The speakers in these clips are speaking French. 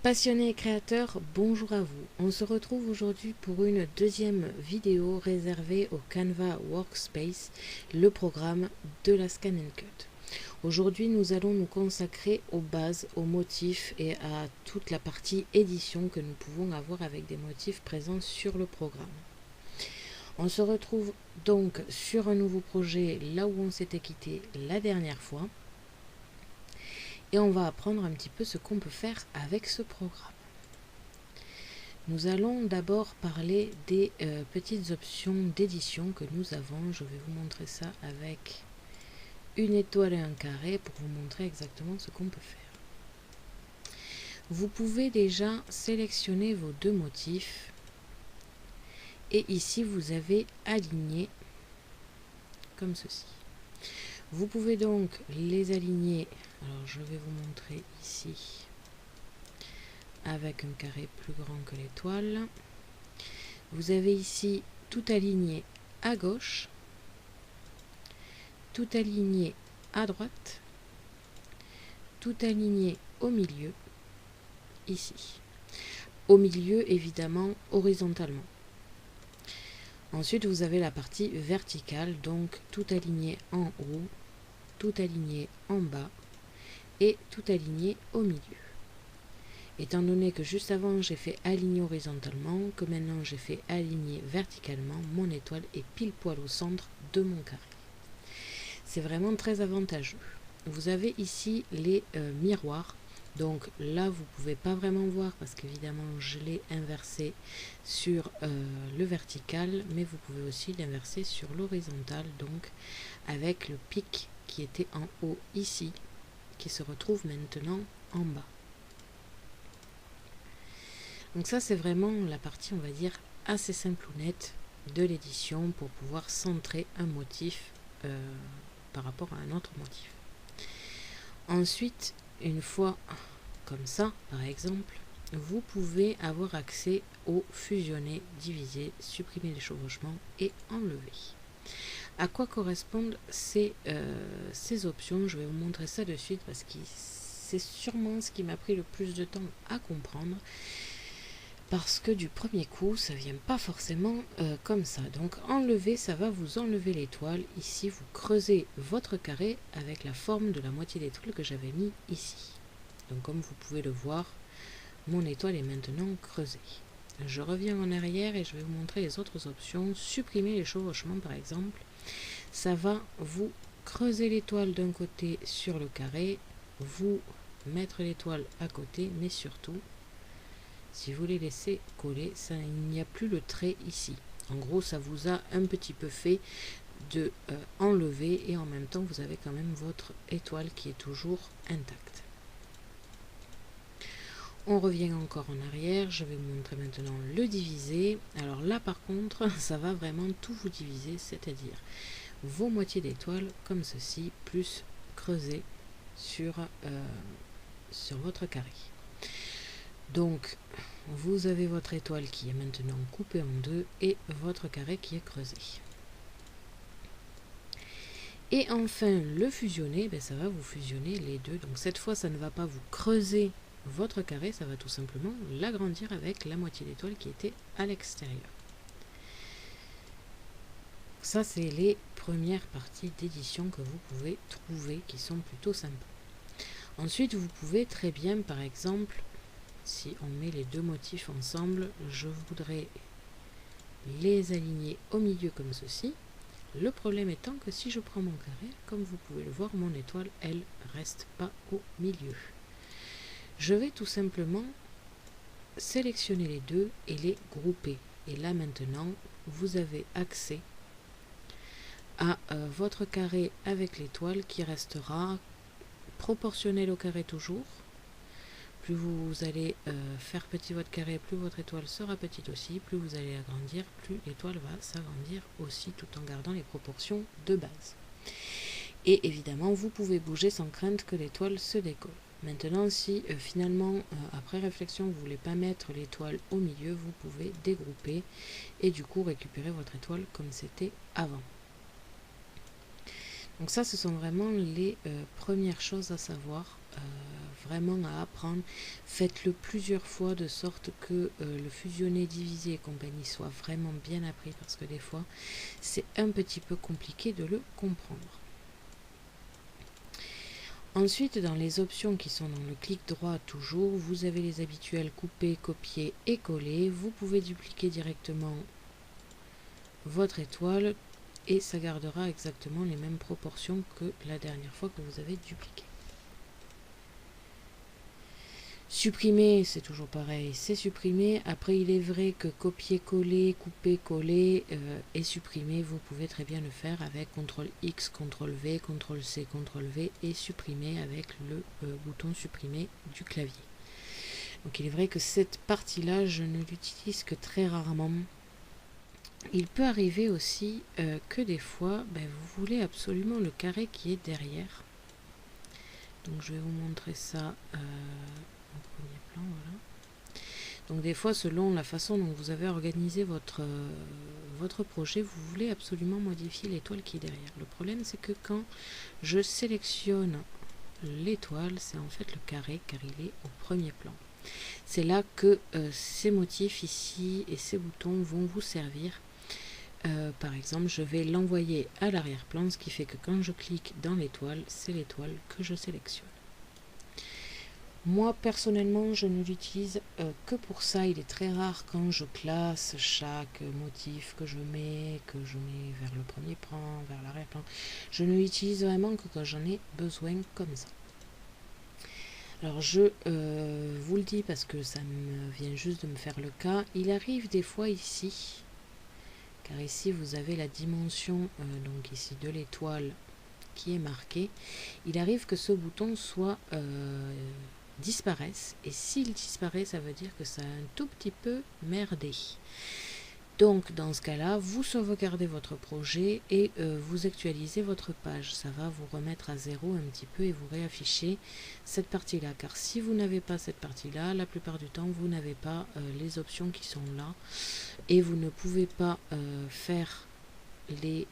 Passionnés et créateurs, bonjour à vous. On se retrouve aujourd'hui pour une deuxième vidéo réservée au Canva Workspace, le programme de la Scan & Cut. Aujourd'hui, nous allons nous consacrer aux bases, aux motifs et à toute la partie édition que nous pouvons avoir avec des motifs présents sur le programme. On se retrouve donc sur un nouveau projet, là où on s'était quitté la dernière fois. Et on va apprendre un petit peu ce qu'on peut faire avec ce programme. Nous allons d'abord parler des petites options d'édition que nous avons. Je vais vous montrer ça avec une étoile et un carré pour vous montrer exactement ce qu'on peut faire. Vous pouvez déjà sélectionner vos deux motifs. Et ici, vous avez aligné comme ceci. Vous pouvez donc les aligner. Alors je vais vous montrer ici avec un carré plus grand que l'étoile. Vous avez ici tout aligné à gauche, tout aligné à droite, tout aligné au milieu, ici. Au milieu, évidemment, horizontalement. Ensuite, vous avez la partie verticale, donc tout aligné en haut, tout aligné en bas et tout aligné au milieu. Étant donné que juste avant j'ai fait aligner horizontalement, que maintenant j'ai fait aligner verticalement, mon étoile est pile poil au centre de mon carré. C'est vraiment très avantageux. Vous avez ici les miroirs. Donc là, vous ne pouvez pas vraiment voir parce qu'évidemment, je l'ai inversé sur le vertical, mais vous pouvez aussi l'inverser sur l'horizontal, donc avec le pic qui était en haut ici, qui se retrouve maintenant en bas. Donc ça, c'est vraiment la partie, on va dire, assez simple ou nette de l'édition pour pouvoir centrer un motif par rapport à un autre motif. Ensuite, une fois comme ça, par exemple, vous pouvez avoir accès au fusionner, diviser, supprimer les chevauchements et enlever. À quoi correspondent ces options? Je vais vous montrer ça de suite parce que c'est sûrement ce qui m'a pris le plus de temps à comprendre. Parce que du premier coup, ça ne vient pas forcément comme ça. Donc enlever, ça va vous enlever l'étoile. Ici, vous creusez votre carré avec la forme de la moitié d'étoile que j'avais mis ici. Donc comme vous pouvez le voir, mon étoile est maintenant creusée. Je reviens en arrière et je vais vous montrer les autres options. Supprimer les chevauchements par exemple. Ça va vous creuser l'étoile d'un côté sur le carré, vous mettre l'étoile à côté, mais surtout, si vous les laissez coller, ça, il n'y a plus le trait ici. En gros, ça vous a un petit peu fait de enlever et en même temps, vous avez quand même votre étoile qui est toujours intacte. On revient encore en arrière, je vais vous montrer maintenant le diviser. Alors là par contre, ça va vraiment tout vous diviser, c'est-à-dire vos moitiés d'étoiles comme ceci, plus creuser sur votre carré. Donc, vous avez votre étoile qui est maintenant coupée en deux et votre carré qui est creusé. Et enfin, le fusionner, ben, ça va vous fusionner les deux. Donc cette fois, ça ne va pas vous creuser votre carré, ça va tout simplement l'agrandir avec la moitié d'étoile qui était à l'extérieur. Ça, c'est les premières parties d'édition que vous pouvez trouver qui sont plutôt sympas. Ensuite, vous pouvez très bien, par exemple, si on met les deux motifs ensemble, je voudrais les aligner au milieu comme ceci. Le problème étant que si je prends mon carré, comme vous pouvez le voir, mon étoile, elle, reste pas au milieu. Je vais tout simplement sélectionner les deux et les grouper. Et là maintenant, vous avez accès à votre carré avec l'étoile qui restera proportionnel au carré toujours, Plus vous allez faire petit votre carré, plus votre étoile sera petite aussi. Plus vous allez agrandir, plus l'étoile va s'agrandir aussi, tout en gardant les proportions de base. Et évidemment, vous pouvez bouger sans crainte que l'étoile se décolle. Maintenant, si finalement, après réflexion, vous ne voulez pas mettre l'étoile au milieu, vous pouvez dégrouper et du coup récupérer votre étoile comme c'était avant. Donc ça, ce sont vraiment les premières choses à savoir, vraiment à apprendre. Faites-le plusieurs fois de sorte que le fusionner, diviser et compagnie soit vraiment bien appris, parce que des fois, c'est un petit peu compliqué de le comprendre. Ensuite, dans les options qui sont dans le clic droit toujours, vous avez les habituels couper, copier et coller. Vous pouvez dupliquer directement votre étoile et ça gardera exactement les mêmes proportions que la dernière fois que vous avez dupliqué. Supprimer, c'est toujours pareil, c'est supprimer. Après, il est vrai que copier-coller, couper-coller et supprimer, vous pouvez très bien le faire avec CTRL-X, CTRL-V, CTRL-C, CTRL-V et supprimer avec le bouton supprimer du clavier. Donc il est vrai que cette partie-là, je ne l'utilise que très rarement. Il peut arriver aussi que des fois, vous voulez absolument le carré qui est derrière. Donc je vais vous montrer ça en premier plan, voilà. Donc des fois, selon la façon dont vous avez organisé votre projet, vous voulez absolument modifier l'étoile qui est derrière. Le problème, c'est que quand je sélectionne l'étoile, c'est en fait le carré, car il est au premier plan. C'est là que ces motifs ici et ces boutons vont vous servir. Par exemple, je vais l'envoyer à l'arrière-plan, ce qui fait que quand je clique dans l'étoile, c'est l'étoile que je sélectionne. Moi, personnellement, je ne l'utilise que pour ça. Il est très rare quand je classe chaque motif que je mets vers le premier plan, vers l'arrière-plan. Je ne l'utilise vraiment que quand j'en ai besoin comme ça. Alors, je vous le dis parce que ça me vient juste de me faire le cas. Il arrive des fois ici, car ici, vous avez la dimension donc ici de l'étoile qui est marquée. Il arrive que ce bouton soit disparaissent, et s'il disparaît, ça veut dire que ça a un tout petit peu merdé. Donc dans ce cas là, vous sauvegardez votre projet et vous actualisez votre page. Ça va vous remettre à zéro un petit peu et vous réafficher cette partie là, car si vous n'avez pas cette partie là, la plupart du temps vous n'avez pas les options qui sont là et vous ne pouvez pas faire les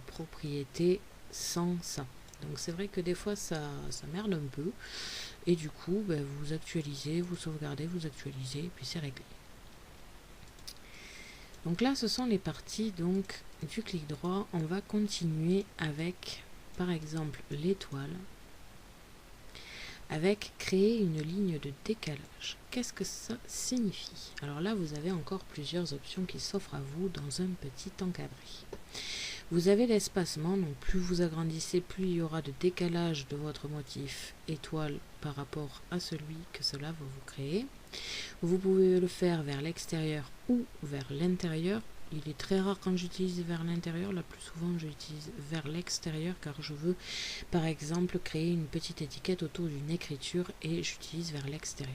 propriétés sans ça. Donc c'est vrai que des fois ça merde un peu. Et du coup, vous actualisez, vous sauvegardez, vous actualisez, et puis c'est réglé. Donc là, ce sont les parties donc, du clic droit. On va continuer avec, par exemple, l'étoile, avec créer une ligne de décalage. Qu'est-ce que ça signifie? Alors là, vous avez encore plusieurs options qui s'offrent à vous dans un petit encadré. Vous avez l'espacement, donc plus vous agrandissez, plus il y aura de décalage de votre motif étoile par rapport à celui que cela va vous créer. Vous pouvez le faire vers l'extérieur ou vers l'intérieur. Il est très rare quand j'utilise vers l'intérieur, la plus souvent j'utilise vers l'extérieur car je veux par exemple créer une petite étiquette autour d'une écriture et j'utilise vers l'extérieur.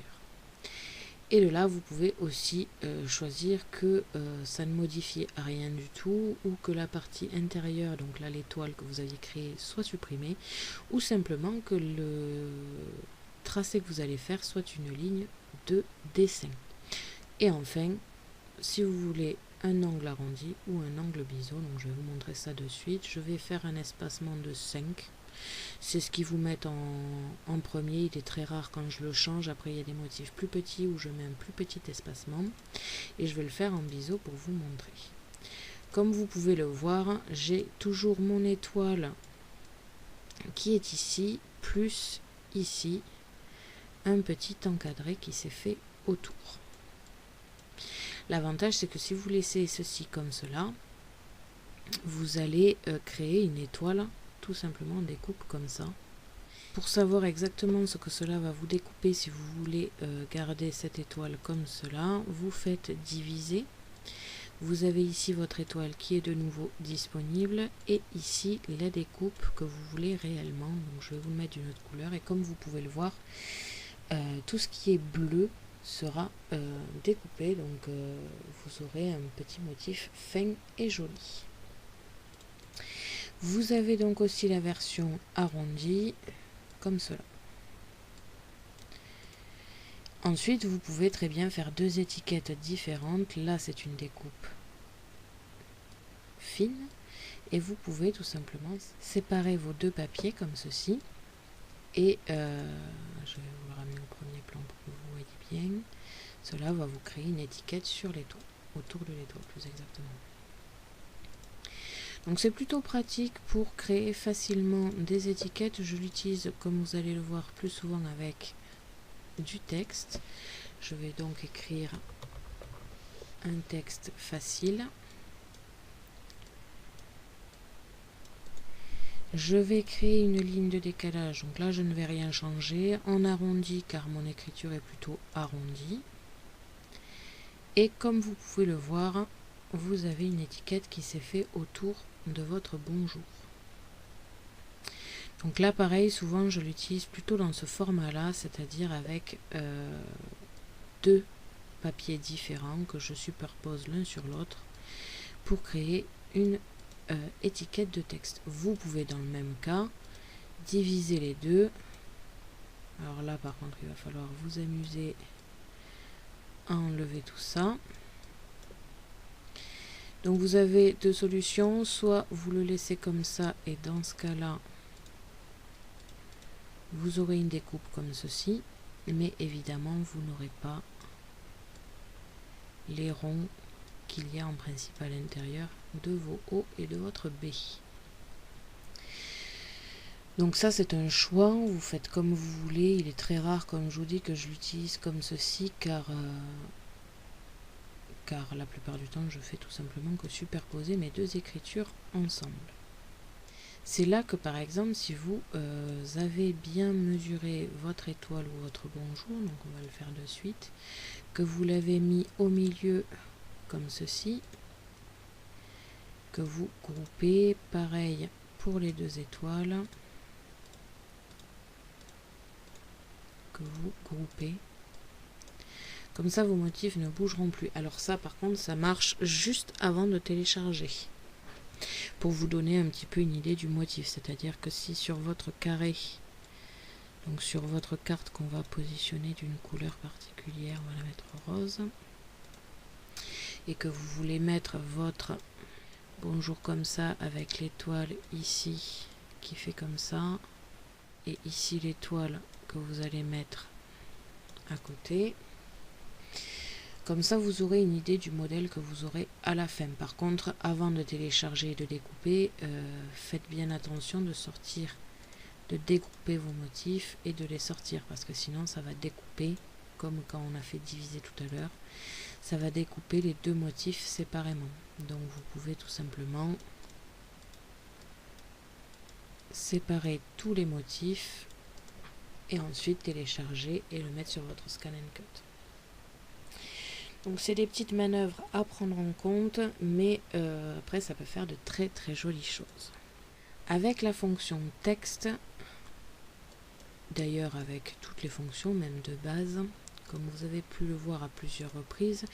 Et de là, vous pouvez aussi choisir que ça ne modifie rien du tout ou que la partie intérieure, donc là l'étoile que vous aviez créée, soit supprimée ou simplement que le tracé que vous allez faire soit une ligne de dessin. Et enfin, si vous voulez un angle arrondi ou un angle biseau, donc je vais vous montrer ça de suite, je vais faire un espacement de 5. C'est ce qu'ils vous mettent en premier. Il est très rare quand je le change. Après, il y a des motifs plus petits où je mets un plus petit espacement. Et je vais le faire en biseau pour vous montrer. Comme vous pouvez le voir, j'ai toujours mon étoile qui est ici, plus ici, un petit encadré qui s'est fait autour. L'avantage, c'est que si vous laissez ceci comme cela, vous allez créer une étoile tout simplement en découpe comme ça. Pour savoir exactement ce que cela va vous découper, si vous voulez garder cette étoile comme cela, vous faites diviser. Vous avez ici votre étoile qui est de nouveau disponible et ici la découpe que vous voulez réellement. Donc je vais vous le mettre d'une autre couleur et comme vous pouvez le voir, tout ce qui est bleu sera découpé, donc vous aurez un petit motif fin et joli. Vous avez donc aussi la version arrondie, comme cela. Ensuite, vous pouvez très bien faire deux étiquettes différentes. Là, c'est une découpe fine. Et vous pouvez tout simplement séparer vos deux papiers comme ceci. Et je vais vous le ramener au premier plan pour que vous voyez bien. Cela va vous créer une étiquette sur l'étau, autour de l'étau plus exactement. Donc c'est plutôt pratique pour créer facilement des étiquettes. Je l'utilise, comme vous allez le voir, plus souvent avec du texte. Je vais donc écrire un texte facile. Je vais créer une ligne de décalage, donc là je ne vais rien changer, en arrondi car mon écriture est plutôt arrondie. Et comme vous pouvez le voir, vous avez une étiquette qui s'est faite autour de votre bonjour. Donc là pareil, souvent je l'utilise plutôt dans ce format là, c'est-à-dire avec deux papiers différents que je superpose l'un sur l'autre pour créer une étiquette de texte. Vous pouvez dans le même cas diviser les deux. Alors là par contre il va falloir vous amuser à enlever tout ça. Donc vous avez deux solutions, soit vous le laissez comme ça et dans ce cas là vous aurez une découpe comme ceci, mais évidemment vous n'aurez pas les ronds qu'il y a en principe à l'intérieur de vos O et de votre B. Donc ça c'est un choix, vous faites comme vous voulez. Il est très rare, comme je vous dis, que je l'utilise comme ceci car la plupart du temps je fais tout simplement que superposer mes deux écritures ensemble. C'est là que par exemple si vous avez bien mesuré votre étoile ou votre bonjour, donc on va le faire de suite, que vous l'avez mis au milieu comme ceci, que vous groupez, pareil pour les deux étoiles, que vous groupez. Comme ça, vos motifs ne bougeront plus. Alors ça, par contre, ça marche juste avant de télécharger. Pour vous donner un petit peu une idée du motif. C'est-à-dire que si sur votre carré, donc sur votre carte qu'on va positionner d'une couleur particulière, on va la mettre rose, et que vous voulez mettre votre bonjour comme ça, avec l'étoile ici qui fait comme ça, et ici l'étoile que vous allez mettre à côté. Comme ça, vous aurez une idée du modèle que vous aurez à la fin. Par contre, avant de télécharger et de découper, faites bien attention de découper vos motifs et de les sortir, parce que sinon ça va découper, comme quand on a fait diviser tout à l'heure, ça va découper les deux motifs séparément. Donc vous pouvez tout simplement séparer tous les motifs et ensuite télécharger et le mettre sur votre Scan and Cut. Donc c'est des petites manœuvres à prendre en compte, mais après ça peut faire de très très jolies choses. Avec la fonction texte, d'ailleurs avec toutes les fonctions même de base, comme vous avez pu le voir à plusieurs reprises,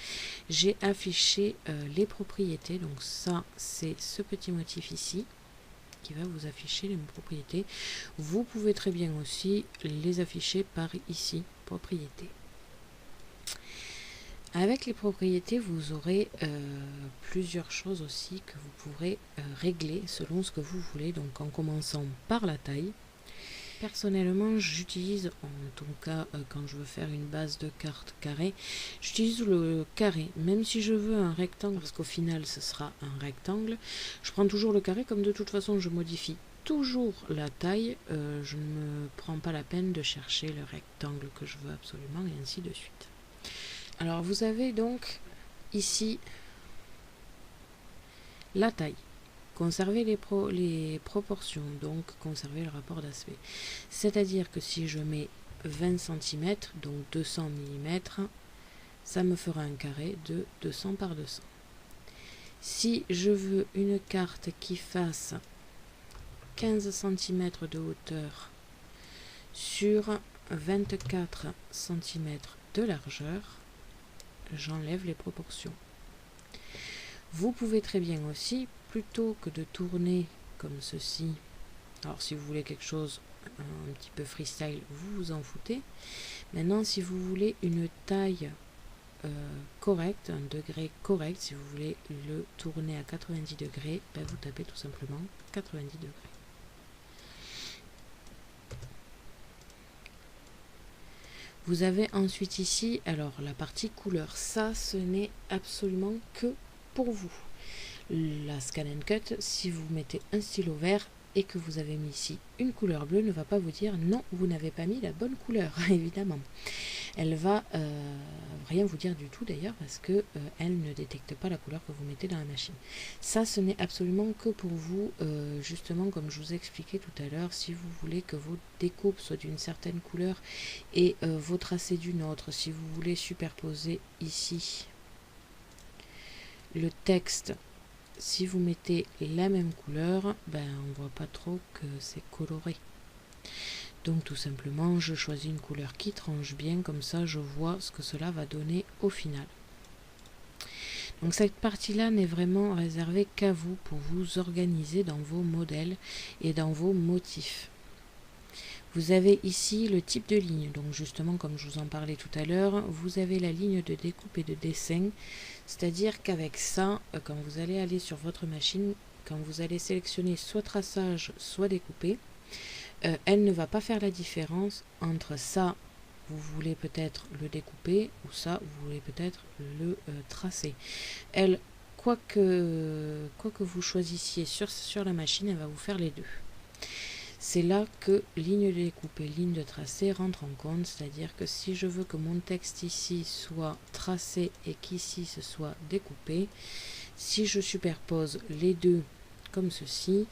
j'ai affiché les propriétés. Donc ça c'est ce petit motif ici qui va vous afficher les propriétés. Vous pouvez très bien aussi les afficher par ici, propriétés. Avec les propriétés, vous aurez plusieurs choses aussi que vous pourrez régler selon ce que vous voulez. Donc en commençant par la taille. Personnellement, j'utilise, en tout cas quand je veux faire une base de carte carré, j'utilise le carré. Même si je veux un rectangle, parce qu'au final ce sera un rectangle, je prends toujours le carré. Comme de toute façon je modifie toujours la taille, je ne me prends pas la peine de chercher le rectangle que je veux absolument et ainsi de suite. Alors vous avez donc ici la taille. Conserver les proportions, donc conserver le rapport d'aspect. C'est-à-dire que si je mets 20 cm, donc 200 mm, ça me fera un carré de 200 par 200. Si je veux une carte qui fasse 15 cm de hauteur sur 24 cm de largeur, j'enlève les proportions. Vous pouvez très bien aussi, plutôt que de tourner comme ceci, alors si vous voulez quelque chose un petit peu freestyle, vous vous en foutez. Maintenant, si vous voulez une taille correcte, un degré correct, si vous voulez le tourner à 90 degrés, ben vous tapez tout simplement 90 degrés. Vous avez ensuite ici, alors la partie couleur, ça ce n'est absolument que pour vous. La Scan and Cut, si vous mettez un stylo vert et que vous avez mis ici une couleur bleue, ne va pas vous dire non, vous n'avez pas mis la bonne couleur, évidemment. Elle va rien vous dire du tout d'ailleurs parce que elle ne détecte pas la couleur que vous mettez dans la machine. Ça, ce n'est absolument que pour vous, justement comme je vous ai expliqué tout à l'heure, si vous voulez que vos découpes soient d'une certaine couleur et vos tracés d'une autre, si vous voulez superposer ici le texte, si vous mettez la même couleur, ben on voit pas trop que c'est coloré. Donc tout simplement, je choisis une couleur qui tranche bien, comme ça je vois ce que cela va donner au final. Donc cette partie-là n'est vraiment réservée qu'à vous, pour vous organiser dans vos modèles et dans vos motifs. Vous avez ici le type de ligne, donc justement comme je vous en parlais tout à l'heure, vous avez la ligne de découpe et de dessin, c'est-à-dire qu'avec ça, quand vous allez aller sur votre machine, quand vous allez sélectionner soit traçage, soit découpé, elle ne va pas faire la différence entre ça, vous voulez peut-être le découper, ou ça, vous voulez peut-être le tracer. Elle, quoi que vous choisissiez sur la machine, elle va vous faire les deux. C'est là que ligne de découpe et ligne de tracé rentrent en compte, c'est-à-dire que si je veux que mon texte ici soit tracé et qu'ici ce soit découpé, si je superpose les deux comme ceci,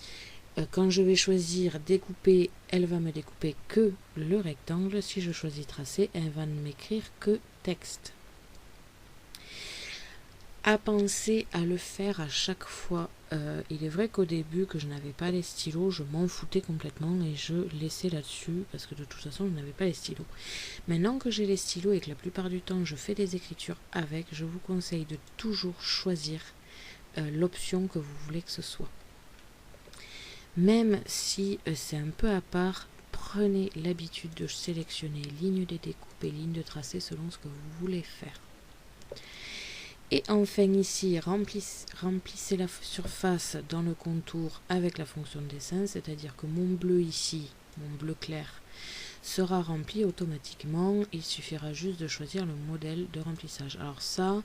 quand je vais choisir découper, elle va me découper que le rectangle. Si je choisis tracer, elle va ne m'écrire que texte. À penser à le faire à chaque fois. Il est vrai qu'au début, que je n'avais pas les stylos, je m'en foutais complètement et je laissais là-dessus parce que de toute façon, je n'avais pas les stylos. Maintenant que j'ai les stylos et que la plupart du temps, je fais des écritures avec, je vous conseille de toujours choisir l'option que vous voulez que ce soit. Même si c'est un peu à part, prenez l'habitude de sélectionner ligne de découpe et ligne de tracé selon ce que vous voulez faire. Et enfin ici, remplissez la surface dans le contour avec la fonction de dessin, c'est-à-dire que mon bleu ici, mon bleu clair, sera rempli automatiquement. Il suffira juste de choisir le modèle de remplissage. Alors ça,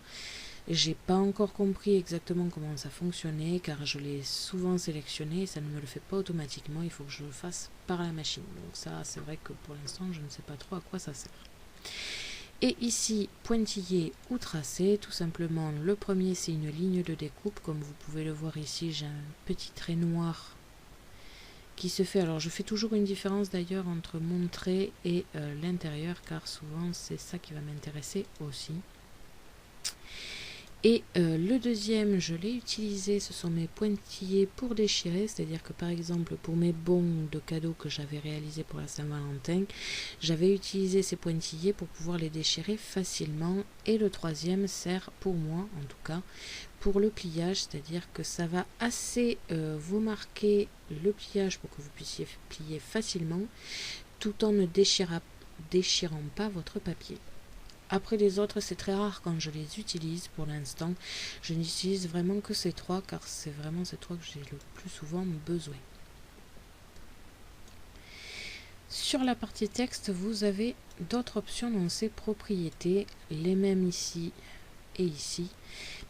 j'ai pas encore compris exactement comment ça fonctionnait, car je l'ai souvent sélectionné et ça ne me le fait pas automatiquement, il faut que je le fasse par la machine. Donc ça, c'est vrai que pour l'instant, je ne sais pas trop à quoi ça sert. Et ici, pointillé ou tracé, tout simplement, le premier c'est une ligne de découpe, comme vous pouvez le voir ici, j'ai un petit trait noir qui se fait. Alors je fais toujours une différence d'ailleurs entre mon trait et l'intérieur, car souvent c'est ça qui va m'intéresser aussi. Et le deuxième, je l'ai utilisé, ce sont mes pointillés pour déchirer, c'est-à-dire que par exemple pour mes bons de cadeaux que j'avais réalisés pour la Saint-Valentin, j'avais utilisé ces pointillés pour pouvoir les déchirer facilement. Et le troisième sert pour moi, en tout cas, pour le pliage, c'est-à-dire que ça va assez vous marquer le pliage pour que vous puissiez plier facilement, tout en ne déchirant pas votre papier. Après les autres, c'est très rare quand je les utilise pour l'instant. Je n'utilise vraiment que ces trois, car c'est vraiment ces trois que j'ai le plus souvent besoin. Sur la partie texte, vous avez d'autres options dans ces propriétés, les mêmes ici et ici.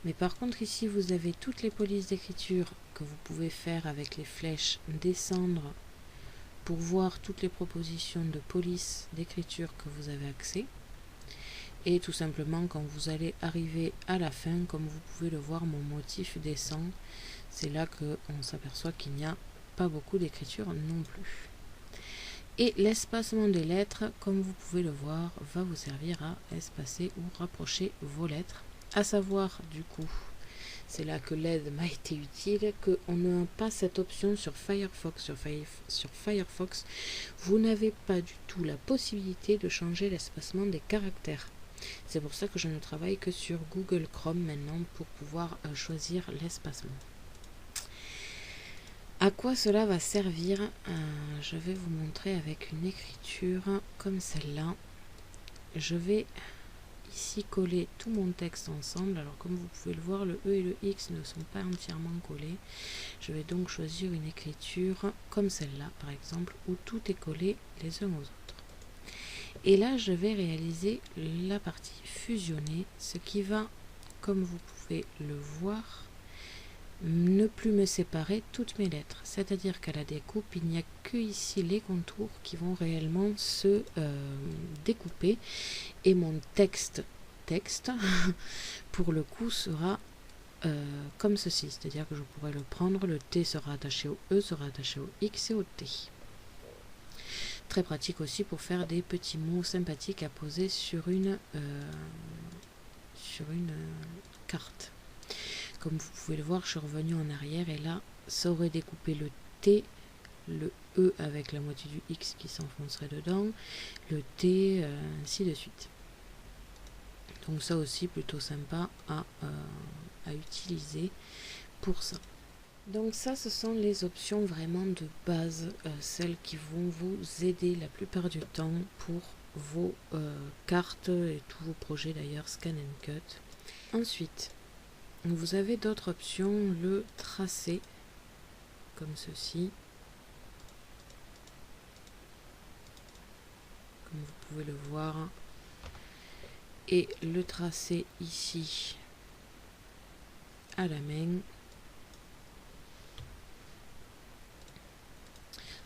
Mais par contre ici, vous avez toutes les polices d'écriture que vous pouvez faire avec les flèches, descendre pour voir toutes les propositions de police d'écriture que vous avez accès. Et tout simplement, quand vous allez arriver à la fin, comme vous pouvez le voir, mon motif descend. C'est là qu'on s'aperçoit qu'il n'y a pas beaucoup d'écriture non plus. Et l'espacement des lettres, comme vous pouvez le voir, va vous servir à espacer ou rapprocher vos lettres. À savoir, du coup, c'est là que l'aide m'a été utile, qu'on n'a pas cette option sur Firefox. Sur Firefox, vous n'avez pas du tout la possibilité de changer l'espacement des caractères. C'est pour ça que je ne travaille que sur Google Chrome maintenant pour pouvoir choisir l'espacement. À quoi cela va servir? Je vais vous montrer avec une écriture comme celle-là. Je vais ici coller tout mon texte ensemble. Alors comme vous pouvez le voir, le E et le X ne sont pas entièrement collés. Je vais donc choisir une écriture comme celle-là par exemple, où tout est collé les uns aux autres. Et là je vais réaliser la partie fusionnée, ce qui va, comme vous pouvez le voir, ne plus me séparer toutes mes lettres. C'est-à-dire qu'à la découpe, il n'y a que ici les contours qui vont réellement se découper. Et mon texte, pour le coup, sera comme ceci. C'est-à-dire que je pourrais le prendre, le T sera attaché au E, sera attaché au X et au T. Très pratique aussi pour faire des petits mots sympathiques à poser sur une carte. Comme vous pouvez le voir, je suis revenue en arrière et là, ça aurait découpé le T, le E avec la moitié du X qui s'enfoncerait dedans, le T, ainsi de suite. Donc ça aussi, plutôt sympa à utiliser pour ça. Donc ça, ce sont les options vraiment de base, celles qui vont vous aider la plupart du temps pour vos cartes et tous vos projets d'ailleurs, Scan and Cut. Ensuite, vous avez d'autres options, le tracé, comme ceci. Comme vous pouvez le voir. Et le tracé ici, à la main.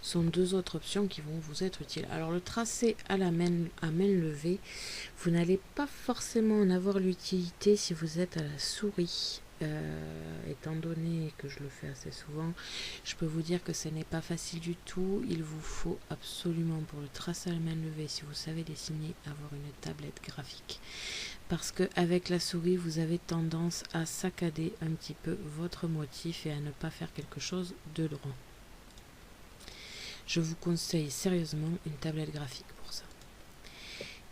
Sont deux autres options qui vont vous être utiles. Alors le tracé à main levée, vous n'allez pas forcément en avoir l'utilité si vous êtes à la souris. Étant donné que je le fais assez souvent, je peux vous dire que ce n'est pas facile du tout. Il vous faut absolument pour le tracé à la main levée, si vous savez dessiner, avoir une tablette graphique. Parce qu'avec la souris, vous avez tendance à saccader un petit peu votre motif et à ne pas faire quelque chose de droit. Je vous conseille sérieusement une tablette graphique pour ça.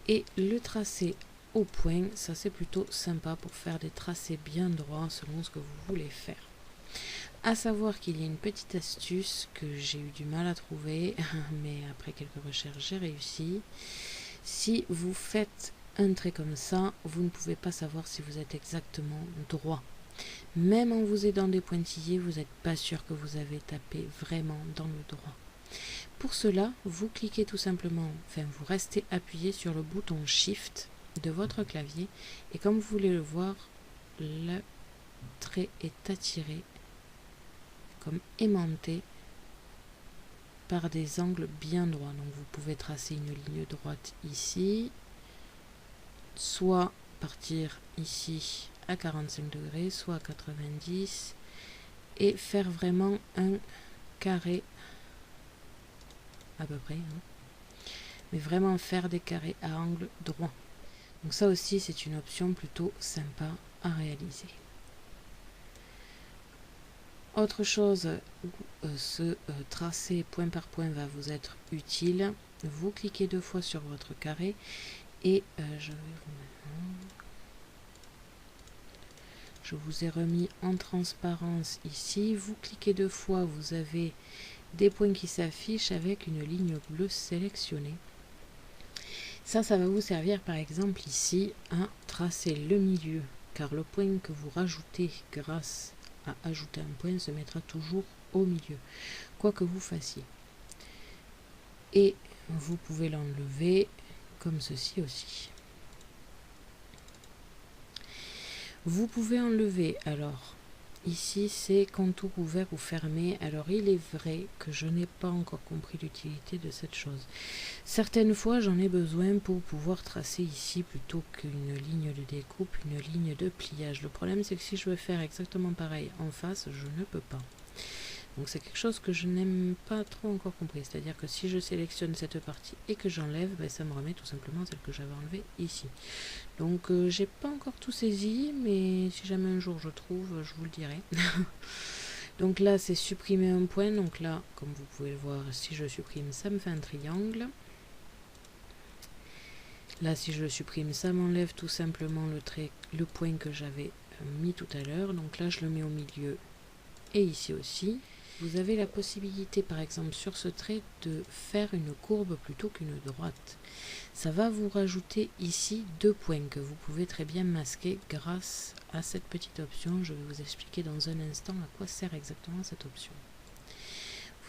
Et le tracé au point, ça c'est plutôt sympa pour faire des tracés bien droits selon ce que vous voulez faire. À savoir qu'il y a une petite astuce que j'ai eu du mal à trouver, mais après quelques recherches j'ai réussi. Si vous faites un trait comme ça, vous ne pouvez pas savoir si vous êtes exactement droit. Même en vous aidant des pointillés, vous n'êtes pas sûr que vous avez tapé vraiment dans le droit. Pour cela, vous cliquez tout simplement, vous restez appuyé sur le bouton Shift de votre clavier et comme vous voulez le voir, le trait est attiré comme aimanté par des angles bien droits. Donc vous pouvez tracer une ligne droite ici, soit partir ici à 45 degrés, soit à 90 et faire vraiment un carré à peu près, mais vraiment faire des carrés à angle droit. Donc ça aussi c'est une option plutôt sympa à réaliser. Autre chose où ce tracé point par point va vous être utile, vous cliquez deux fois sur votre carré et je vous ai remis en transparence ici, vous cliquez deux fois, vous avez des points qui s'affichent avec une ligne bleue sélectionnée. Ça va vous servir par exemple ici à tracer le milieu, car le point que vous rajoutez grâce à ajouter un point se mettra toujours au milieu, quoi que vous fassiez. Et vous pouvez l'enlever comme ceci aussi. Vous pouvez enlever alors. Ici, c'est contour ouvert ou fermé. Alors, il est vrai que je n'ai pas encore compris l'utilité de cette chose. Certaines fois, j'en ai besoin pour pouvoir tracer ici, plutôt qu'une ligne de découpe, une ligne de pliage. Le problème, c'est que si je veux faire exactement pareil en face, je ne peux pas. Donc c'est quelque chose que je n'aime pas trop encore compris. C'est-à-dire que si je sélectionne cette partie et que j'enlève, ben, ça me remet tout simplement celle que j'avais enlevée ici. Donc j'ai pas encore tout saisi, mais si jamais un jour je trouve, je vous le dirai. Donc là c'est supprimer un point. Donc là, comme vous pouvez le voir, si je supprime, ça me fait un triangle. Là si je le supprime, ça m'enlève tout simplement le point que j'avais mis tout à l'heure. Donc là je le mets au milieu et ici aussi. Vous avez la possibilité par exemple sur ce trait de faire une courbe plutôt qu'une droite. Ça va vous rajouter ici 2 points que vous pouvez très bien masquer grâce à cette petite option. Je vais vous expliquer dans un instant à quoi sert exactement cette option.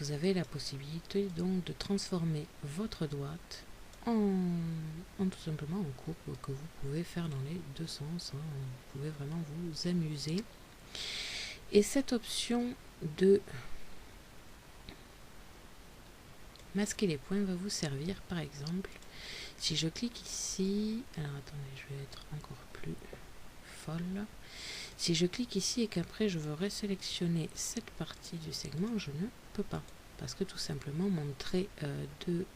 Vous avez la possibilité donc de transformer votre droite en tout simplement en courbe que vous pouvez faire dans les deux sens. Vous pouvez vraiment vous amuser. Et cette option de masquer les points va vous servir par exemple si je clique ici. Alors attendez, je vais être encore plus folle. Si je clique ici et qu'après je veux resélectionner cette partie du segment, je ne peux pas. Parce que tout simplement mon trait de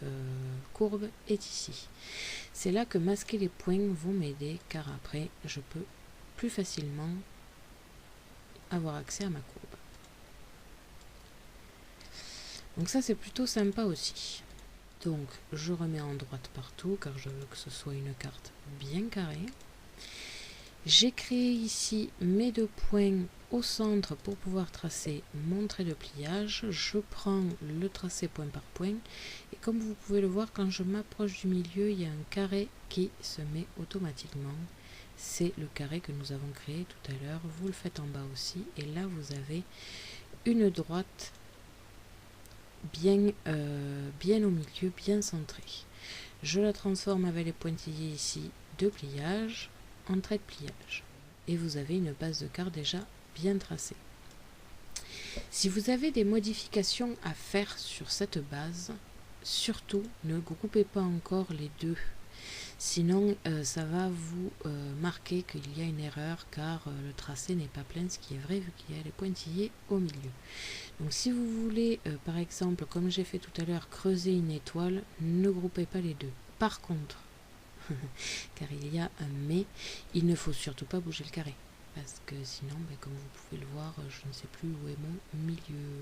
courbe est ici. C'est là que masquer les points vont m'aider, car après je peux plus facilement avoir accès à ma courbe. Donc ça c'est plutôt sympa aussi. Donc je remets en droite partout car je veux que ce soit une carte bien carrée. J'ai créé ici mes 2 points au centre pour pouvoir tracer mon trait de pliage. Je prends le tracé point par point et comme vous pouvez le voir, quand je m'approche du milieu, il y a un carré qui se met automatiquement. C'est le carré que nous avons créé tout à l'heure. Vous le faites en bas aussi et là vous avez une droite bien au milieu, bien centrée. Je la transforme avec les pointillés ici de pliage en trait de pliage et vous avez une base de carte déjà bien tracée. Si vous avez des modifications à faire sur cette base, surtout ne groupez pas encore les deux, sinon ça va vous marquer qu'il y a une erreur car le tracé n'est pas plein, ce qui est vrai vu qu'il y a les pointillés au milieu. Donc si vous voulez par exemple, comme j'ai fait tout à l'heure, creuser une étoile, ne groupez pas les deux. Par contre, car il y a un mais, il ne faut surtout pas bouger le carré. Parce que sinon, comme vous pouvez le voir, je ne sais plus où est mon milieu.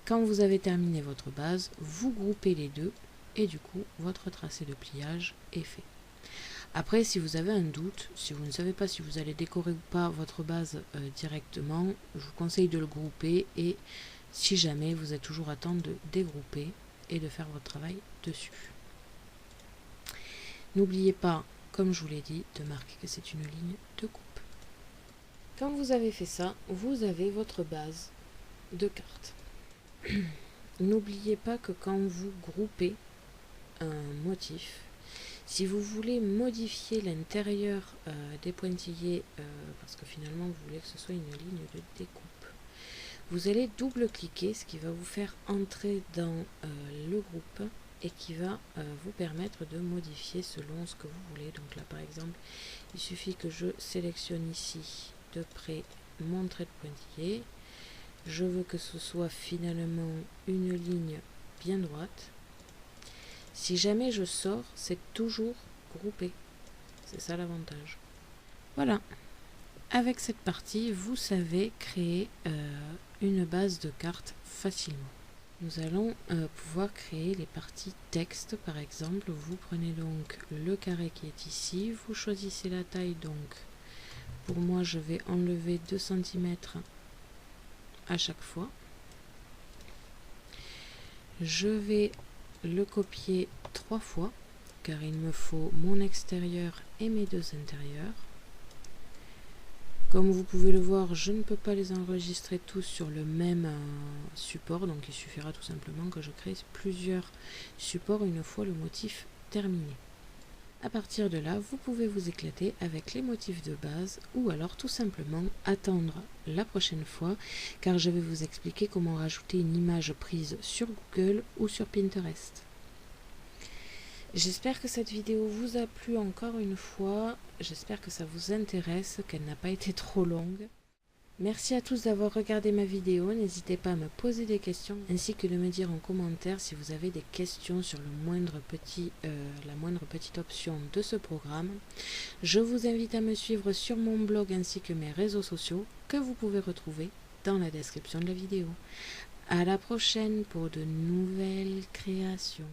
Quand vous avez terminé votre base, vous groupez les deux et du coup, votre tracé de pliage est fait. Après, si vous avez un doute, si vous ne savez pas si vous allez décorer ou pas votre base directement, je vous conseille de le grouper et si jamais, vous êtes toujours à temps de dégrouper et de faire votre travail dessus. N'oubliez pas, comme je vous l'ai dit, de marquer que c'est une ligne de coupe. Quand vous avez fait ça, vous avez votre base de cartes. N'oubliez pas que quand vous groupez un motif, si vous voulez modifier l'intérieur des pointillés, parce que finalement vous voulez que ce soit une ligne de découpe, vous allez double-cliquer, ce qui va vous faire entrer dans le groupe et qui va vous permettre de modifier selon ce que vous voulez. Donc là par exemple, il suffit que je sélectionne ici de près mon trait de pointillé. Je veux que ce soit finalement une ligne bien droite. Si jamais je sors, c'est toujours groupé. C'est ça l'avantage. Voilà. Avec cette partie, vous savez créer une base de cartes facilement. Nous allons pouvoir créer les parties texte par exemple. Vous prenez donc le carré qui est ici, vous choisissez la taille, donc pour moi je vais enlever 2 cm à chaque fois. Je vais le copier 3 fois car il me faut mon extérieur et mes 2 intérieurs. Comme vous pouvez le voir, je ne peux pas les enregistrer tous sur le même support, donc il suffira tout simplement que je crée plusieurs supports une fois le motif terminé. À partir de là, vous pouvez vous éclater avec les motifs de base ou alors tout simplement attendre la prochaine fois car je vais vous expliquer comment rajouter une image prise sur Google ou sur Pinterest. J'espère que cette vidéo vous a plu encore une fois, j'espère que ça vous intéresse, qu'elle n'a pas été trop longue. Merci à tous d'avoir regardé ma vidéo. N'hésitez pas à me poser des questions ainsi que de me dire en commentaire si vous avez des questions sur la moindre petite option de ce programme. Je vous invite à me suivre sur mon blog ainsi que mes réseaux sociaux que vous pouvez retrouver dans la description de la vidéo. À la prochaine pour de nouvelles créations.